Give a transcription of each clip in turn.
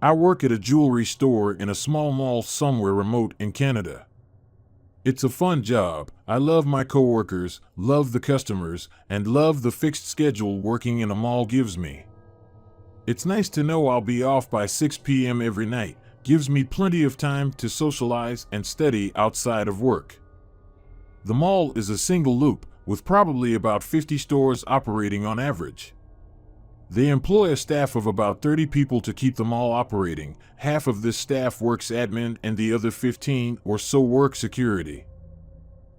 I work at a jewelry store in a small mall somewhere remote in Canada. It's a fun job. I love my coworkers, love the customers, and love the fixed schedule working in a mall gives me. It's nice to know I'll be off by 6 p.m. every night, gives me plenty of time to socialize and study outside of work. The mall is a single loop, with probably about 50 stores operating on average. They employ a staff of about 30 people to keep the mall operating. Half of this staff works admin and the other 15 or so work security.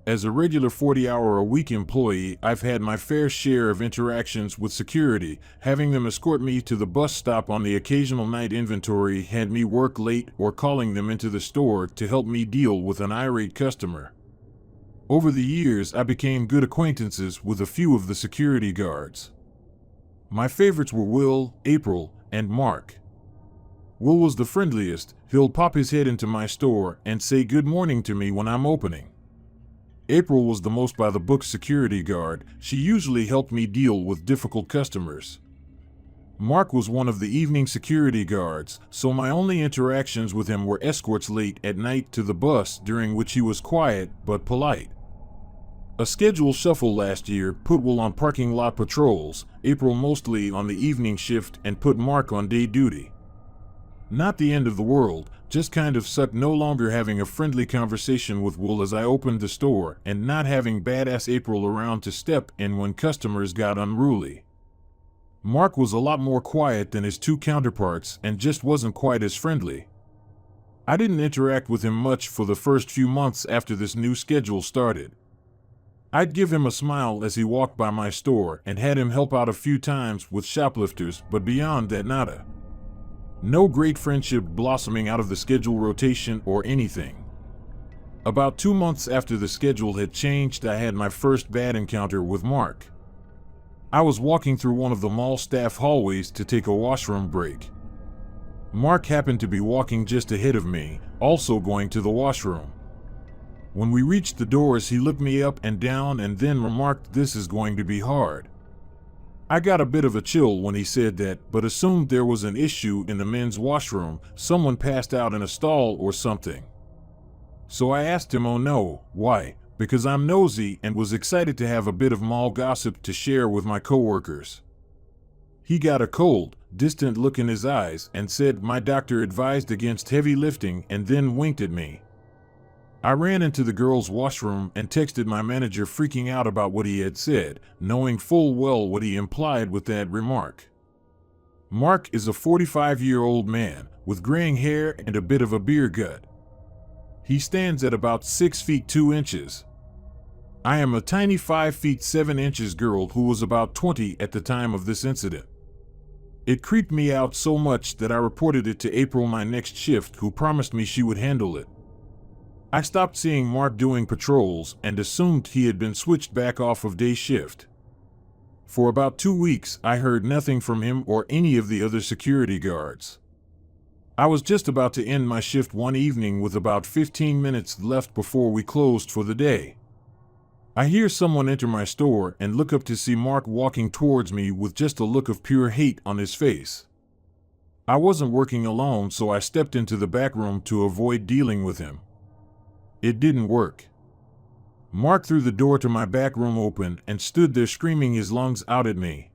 As a regular 40-hour-a-week employee, I've had my fair share of interactions with security, having them escort me to the bus stop on the occasional night inventory, had me work late, or calling them into the store to help me deal with an irate customer. Over the years, I became good acquaintances with a few of the security guards. My favorites were Will, April, and Mark. Will was the friendliest. He'll pop his head into my store and say good morning to me when I'm opening. April was the most by-the-book security guard. She usually helped me deal with difficult customers. Mark was one of the evening security guards, so my only interactions with him were escorts late at night to the bus, during which he was quiet but polite. A schedule shuffle last year put Will on parking lot patrols, April mostly on the evening shift, and put Mark on day duty. Not the end of the world, just kind of sucked no longer having a friendly conversation with Will as I opened the store, and not having badass April around to step in when customers got unruly. Mark was a lot more quiet than his two counterparts and just wasn't quite as friendly. I didn't interact with him much for the first few months after this new schedule started. I'd give him a smile as he walked by my store and had him help out a few times with shoplifters, but beyond that, nada. No great friendship blossoming out of the schedule rotation or anything. About 2 months after the schedule had changed, I had my first bad encounter with Mark. I was walking through one of the mall staff hallways to take a washroom break. Mark happened to be walking just ahead of me, also going to the washroom. When we reached the doors, he looked me up and down and then remarked, "This is going to be hard." I got a bit of a chill when he said that, but assumed there was an issue in the men's washroom, someone passed out in a stall or something. So I asked him, "Oh no, why?" Because I'm nosy and was excited to have a bit of mall gossip to share with my coworkers. He got a cold, distant look in his eyes and said, "My doctor advised against heavy lifting," and then winked at me. I ran into the girls' washroom and texted my manager, freaking out about what he had said, knowing full well what he implied with that remark. Mark is a 45-year-old man with graying hair and a bit of a beer gut. He stands at about 6 feet 2 inches. I am a tiny 5 feet 7 inches girl who was about 20 at the time of this incident. It creeped me out so much that I reported it to April, my next shift, who promised me she would handle it. I stopped seeing Mark doing patrols and assumed he had been switched back off of day shift. For about 2 weeks, I heard nothing from him or any of the other security guards. I was just about to end my shift one evening with about 15 minutes left before we closed for the day. I hear someone enter my store and look up to see Mark walking towards me with just a look of pure hate on his face. I wasn't working alone, so I stepped into the back room to avoid dealing with him. It didn't work. Mark threw the door to my back room open and stood there screaming his lungs out at me.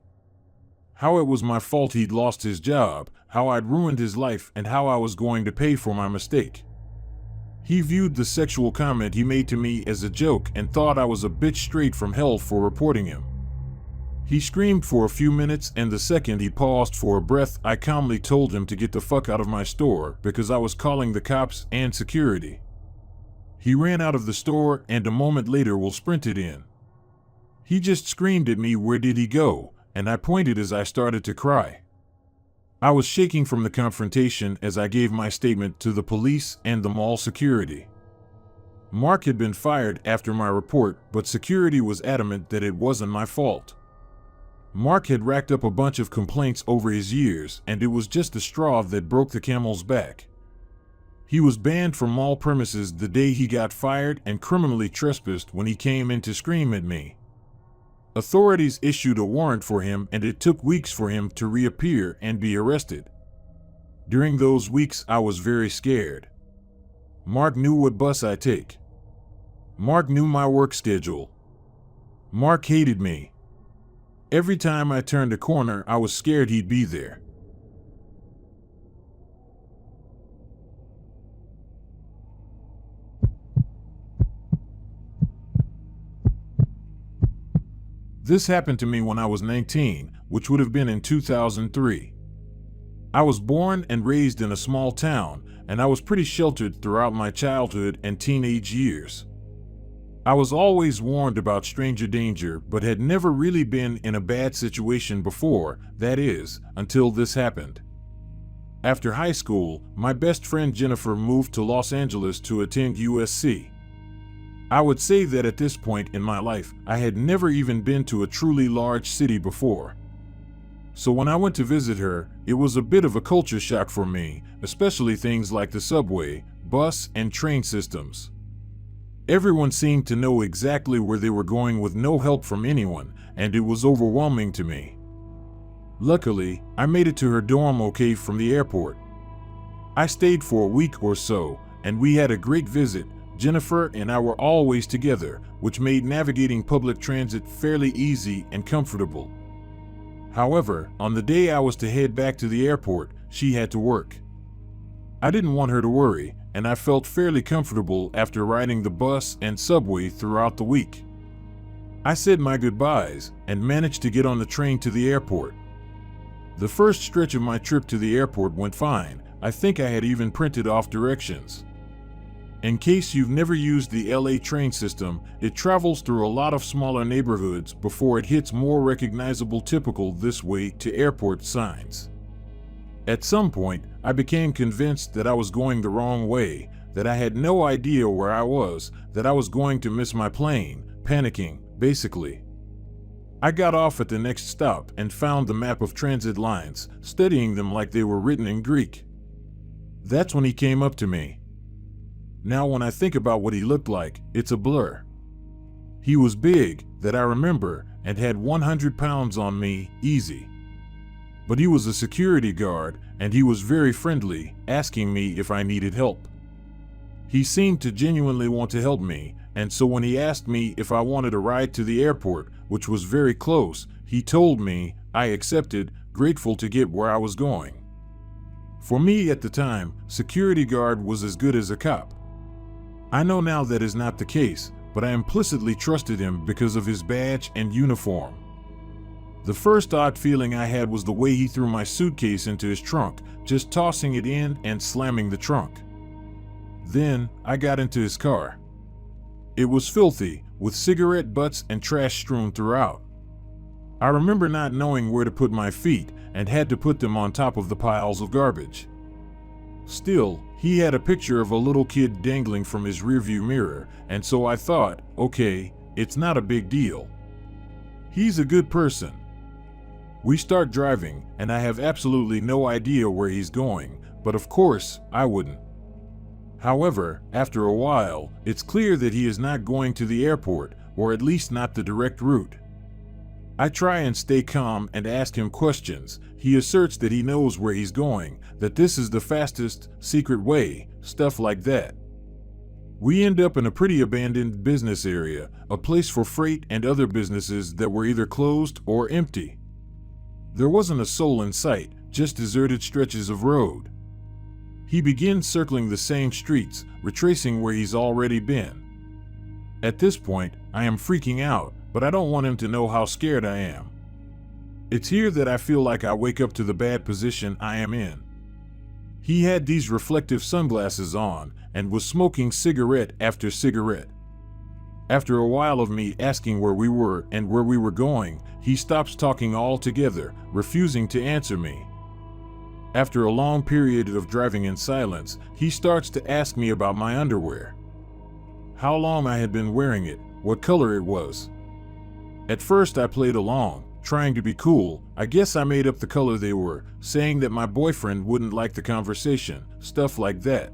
How it was my fault he'd lost his job, how I'd ruined his life, and how I was going to pay for my mistake. He viewed the sexual comment he made to me as a joke and thought I was a bitch straight from hell for reporting him. He screamed for a few minutes, and the second he paused for a breath, I calmly told him to get the fuck out of my store because I was calling the cops and security. He ran out of the store, and a moment later Will sprinted in. He just screamed at me, "Where did he go?" and I pointed as I started to cry. I was shaking from the confrontation as I gave my statement to the police and the mall security. Mark had been fired after my report, but security was adamant that it wasn't my fault. Mark had racked up a bunch of complaints over his years, and it was just the straw that broke the camel's back. He was banned from mall premises the day he got fired and criminally trespassed when he came in to scream at me. Authorities issued a warrant for him, and it took weeks for him to reappear and be arrested. During those weeks, I was very scared. Mark knew what bus I take. Mark knew my work schedule. Mark hated me. Every time I turned a corner, I was scared he'd be there. This happened to me when I was 19, which would have been in 2003. I was born and raised in a small town, and I was pretty sheltered throughout my childhood and teenage years. I was always warned about stranger danger, but had never really been in a bad situation before, that is, until this happened. After high school, my best friend Jennifer moved to Los Angeles to attend USC. I would say that at this point in my life, I had never even been to a truly large city before. So when I went to visit her, it was a bit of a culture shock for me, especially things like the subway, bus, and train systems. Everyone seemed to know exactly where they were going with no help from anyone, and it was overwhelming to me. Luckily, I made it to her dorm okay from the airport. I stayed for a week or so, and we had a great visit. Jennifer and I were always together, which made navigating public transit fairly easy and comfortable. However, on the day I was to head back to the airport, she had to work. I didn't want her to worry, and I felt fairly comfortable after riding the bus and subway throughout the week. I said my goodbyes and managed to get on the train to the airport. The first stretch of my trip to the airport went fine. I think I had even printed off directions. In case you've never used the LA train system, it travels through a lot of smaller neighborhoods before it hits more recognizable typical this way to airport signs. At some point, I became convinced that I was going the wrong way, that I had no idea where I was, that I was going to miss my plane, panicking, basically. I got off at the next stop and found the map of transit lines, studying them like they were written in Greek. That's when he came up to me. Now when I think about what he looked like, it's a blur. He was big, that I remember, and had 100 pounds on me, easy. But he was a security guard, and he was very friendly, asking me if I needed help. He seemed to genuinely want to help me, and so when he asked me if I wanted a ride to the airport, which was very close, he told me. I accepted, grateful to get where I was going. For me at the time, security guard was as good as a cop. I know now that is not the case, but I implicitly trusted him because of his badge and uniform. The first odd feeling I had was the way he threw my suitcase into his trunk, just tossing it in and slamming the trunk. Then, I got into his car. It was filthy, with cigarette butts and trash strewn throughout. I remember not knowing where to put my feet and had to put them on top of the piles of garbage. Still, he had a picture of a little kid dangling from his rearview mirror, and so I thought, okay, it's not a big deal. He's a good person. We start driving, and I have absolutely no idea where he's going, but of course, I wouldn't. However, after a while, it's clear that he is not going to the airport, or at least not the direct route. I try and stay calm and ask him questions. He asserts that he knows where he's going, that this is the fastest, secret way, stuff like that. We end up in a pretty abandoned business area, a place for freight and other businesses that were either closed or empty. There wasn't a soul in sight, just deserted stretches of road. He begins circling the same streets, retracing where he's already been. At this point, I am freaking out, but I don't want him to know how scared I am. It's here that I feel like I wake up to the bad position I am in. He had these reflective sunglasses on and was smoking cigarette after cigarette. After a while of me asking where we were and where we were going, he stops talking altogether, refusing to answer me. After a long period of driving in silence, he starts to ask me about my underwear. How long I had been wearing it, what color it was. At first I played along, trying to be cool. I guess I made up the color they were, saying that my boyfriend wouldn't like the conversation, stuff like that.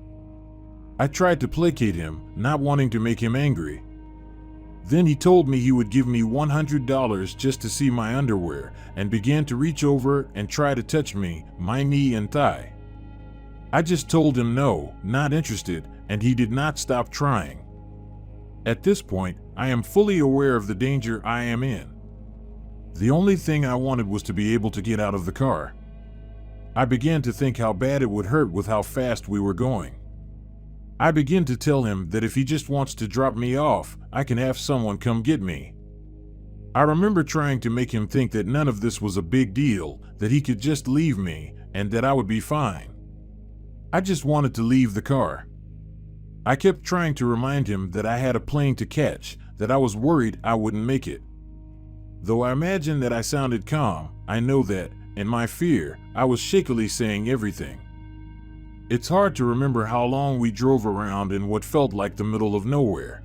I tried to placate him, not wanting to make him angry. Then he told me he would give me $100 just to see my underwear, and began to reach over and try to touch me, my knee and thigh. I just told him no, not interested, and he did not stop trying. At this point, I am fully aware of the danger I am in. The only thing I wanted was to be able to get out of the car. I began to think how bad it would hurt with how fast we were going. I began to tell him that if he just wants to drop me off, I can have someone come get me. I remember trying to make him think that none of this was a big deal, that he could just leave me, and that I would be fine. I just wanted to leave the car. I kept trying to remind him that I had a plane to catch, that I was worried I wouldn't make it. Though I imagine that I sounded calm, I know that, in my fear, I was shakily saying everything. It's hard to remember how long we drove around in what felt like the middle of nowhere.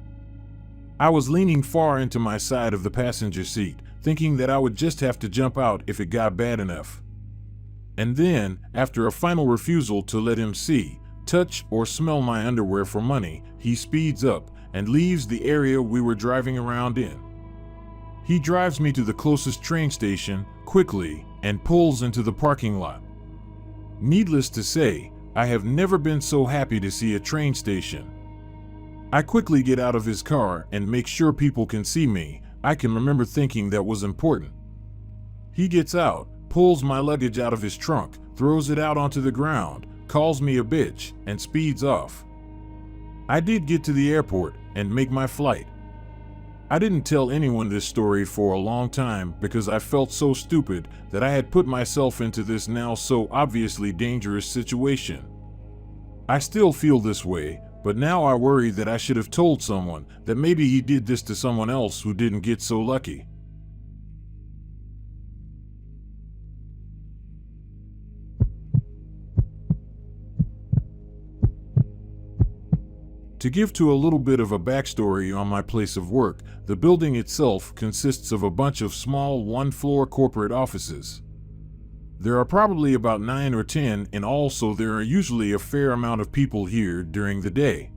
I was leaning far into my side of the passenger seat, thinking that I would just have to jump out if it got bad enough. And then, after a final refusal to let him see, touch, or smell my underwear for money, he speeds up and leaves the area we were driving around in. He drives me to the closest train station quickly and pulls into the parking lot. Needless to say, I have never been so happy to see a train station. I quickly get out of his car and make sure people can see me. I can remember thinking that was important. He gets out, pulls my luggage out of his trunk, throws it out onto the ground, calls me a bitch, and speeds off. I did get to the airport and make my flight. I didn't tell anyone this story for a long time because I felt so stupid that I had put myself into this now so obviously dangerous situation. I still feel this way, but now I worry that I should have told someone, that maybe he did this to someone else who didn't get so lucky. To give to a little bit of a backstory on my place of work, the building itself consists of a bunch of small one-floor corporate offices. There are probably about 9 or 10 in all, so there are usually a fair amount of people here during the day.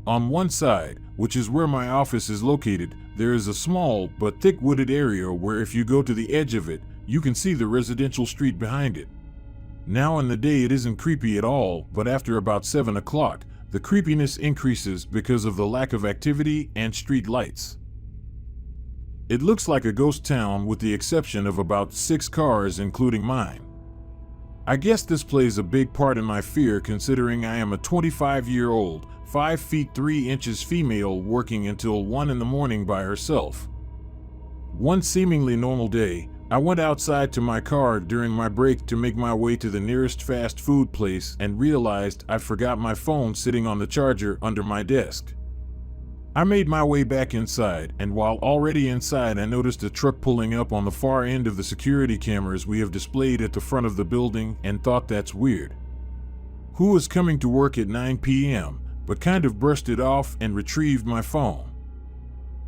On one side, which is where my office is located, there is a small but thick wooded area where if you go to the edge of it, you can see the residential street behind it. Now in the day it isn't creepy at all, but after about 7 o'clock, the creepiness increases because of the lack of activity and street lights. It looks like a ghost town with the exception of about 6 cars, including mine. I guess this plays a big part in my fear, considering I am a 25-year-old, 5 feet 3 inches female working until 1 in the morning by herself. One seemingly normal day, I went outside to my car during my break to make my way to the nearest fast food place and realized I forgot my phone sitting on the charger under my desk. I made my way back inside, and while already inside I noticed a truck pulling up on the far end of the security cameras we have displayed at the front of the building and thought that's weird. Who was coming to work at 9 p.m., but kind of brushed it off and retrieved my phone.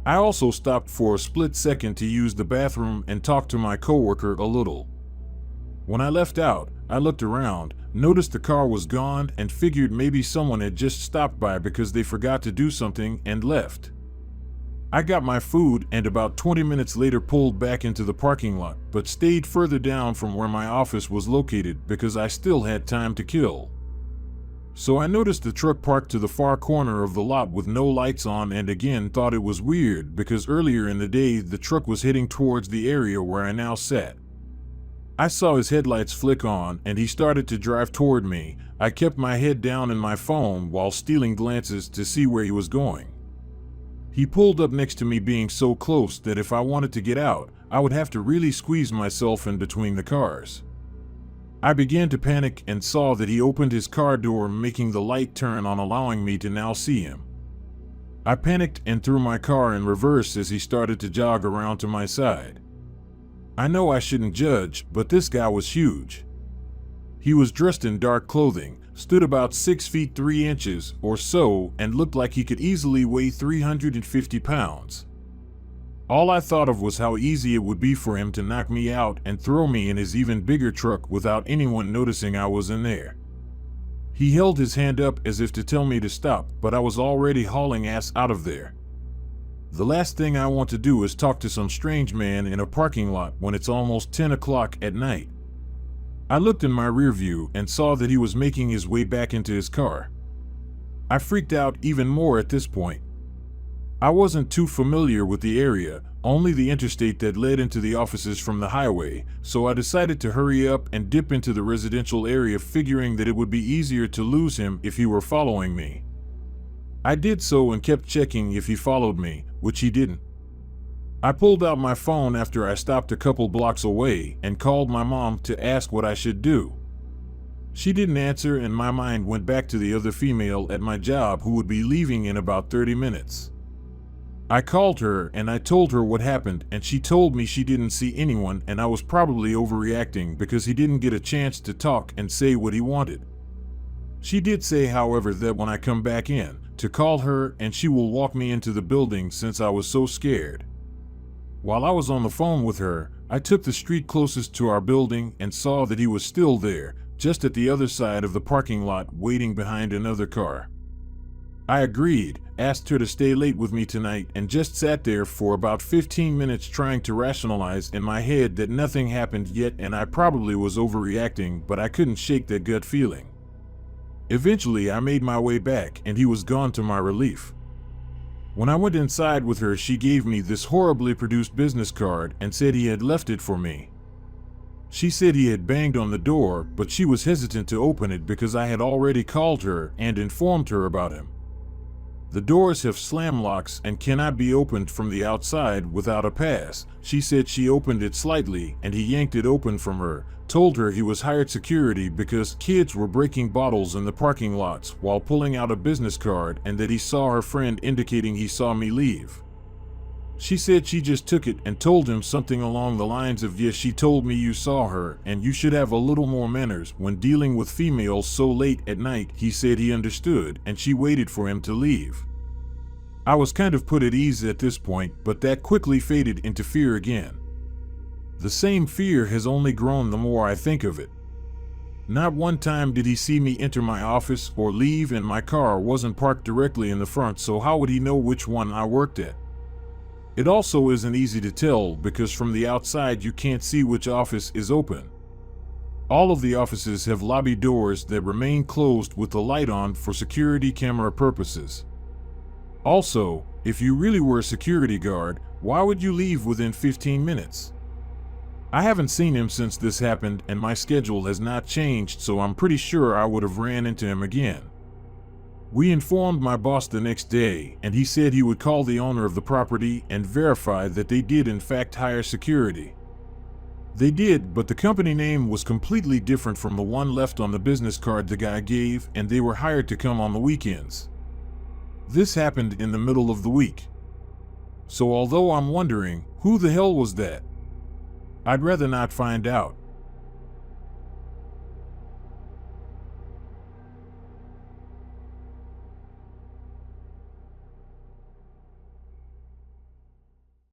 I also stopped for a split second to use the bathroom and talk to my coworker a little. When I left out, I looked around, noticed the car was gone, and figured maybe someone had just stopped by because they forgot to do something and left. I got my food and about 20 minutes later pulled back into the parking lot, but stayed further down from where my office was located because I still had time to kill. So I noticed the truck parked to the far corner of the lot with no lights on, and again thought it was weird because earlier in the day the truck was heading towards the area where I now sat. I saw his headlights flick on and he started to drive toward me. I kept my head down in my phone while stealing glances to see where he was going. He pulled up next to me, being so close that if I wanted to get out, I would have to really squeeze myself in between the cars. I began to panic and saw that he opened his car door, making the light turn on, allowing me to now see him. I panicked and threw my car in reverse as he started to jog around to my side. I know I shouldn't judge, but this guy was huge. He was dressed in dark clothing, stood about 6 feet 3 inches or so, and looked like he could easily weigh 350 pounds. All I thought of was how easy it would be for him to knock me out and throw me in his even bigger truck without anyone noticing I was in there. He held his hand up as if to tell me to stop, but I was already hauling ass out of there. The last thing I want to do is talk to some strange man in a parking lot when it's almost 10 o'clock at night. I looked in my rear view and saw that he was making his way back into his car. I freaked out even more at this point. I wasn't too familiar with the area, only the interstate that led into the offices from the highway, so I decided to hurry up and dip into the residential area, figuring that it would be easier to lose him if he were following me. I did so and kept checking if he followed me, which he didn't. I pulled out my phone after I stopped a couple blocks away and called my mom to ask what I should do. She didn't answer, and my mind went back to the other female at my job who would be leaving in about 30 minutes. I called her and I told her what happened, and she told me she didn't see anyone and I was probably overreacting because he didn't get a chance to talk and say what he wanted. She did say, however, that when I come back in, to call her and she will walk me into the building since I was so scared. While I was on the phone with her, I took the street closest to our building and saw that he was still there, just at the other side of the parking lot, waiting behind another car. I agreed, asked her to stay late with me tonight, and just sat there for about 15 minutes trying to rationalize in my head that nothing happened yet and I probably was overreacting, but I couldn't shake that gut feeling. Eventually, I made my way back and he was gone, to my relief. When I went inside with her, she gave me this horribly produced business card and said he had left it for me. She said he had banged on the door, but she was hesitant to open it because I had already called her and informed her about him. The doors have slam locks and cannot be opened from the outside without a pass. She said she opened it slightly and he yanked it open from her, told her he was hired security because kids were breaking bottles in the parking lots while pulling out a business card, and that he saw her friend, indicating he saw me leave. She said she just took it and told him something along the lines of, "Yes, she told me you saw her and you should have a little more manners when dealing with females so late at night." He said he understood and she waited for him to leave. I was kind of put at ease at this point, but that quickly faded into fear again. The same fear has only grown the more I think of it. Not one time did he see me enter my office or leave, and my car wasn't parked directly in the front, so how would he know which one I worked at? It also isn't easy to tell because from the outside you can't see which office is open. All of the offices have lobby doors that remain closed with the light on for security camera purposes. Also, if you really were a security guard, why would you leave within 15 minutes? I haven't seen him since this happened, and my schedule has not changed, so I'm pretty sure I would have ran into him again. We informed my boss the next day, and he said he would call the owner of the property and verify that they did in fact hire security. They did, but the company name was completely different from the one left on the business card the guy gave, and they were hired to come on the weekends. This happened in the middle of the week. So although I'm wondering, who the hell was that? I'd rather not find out.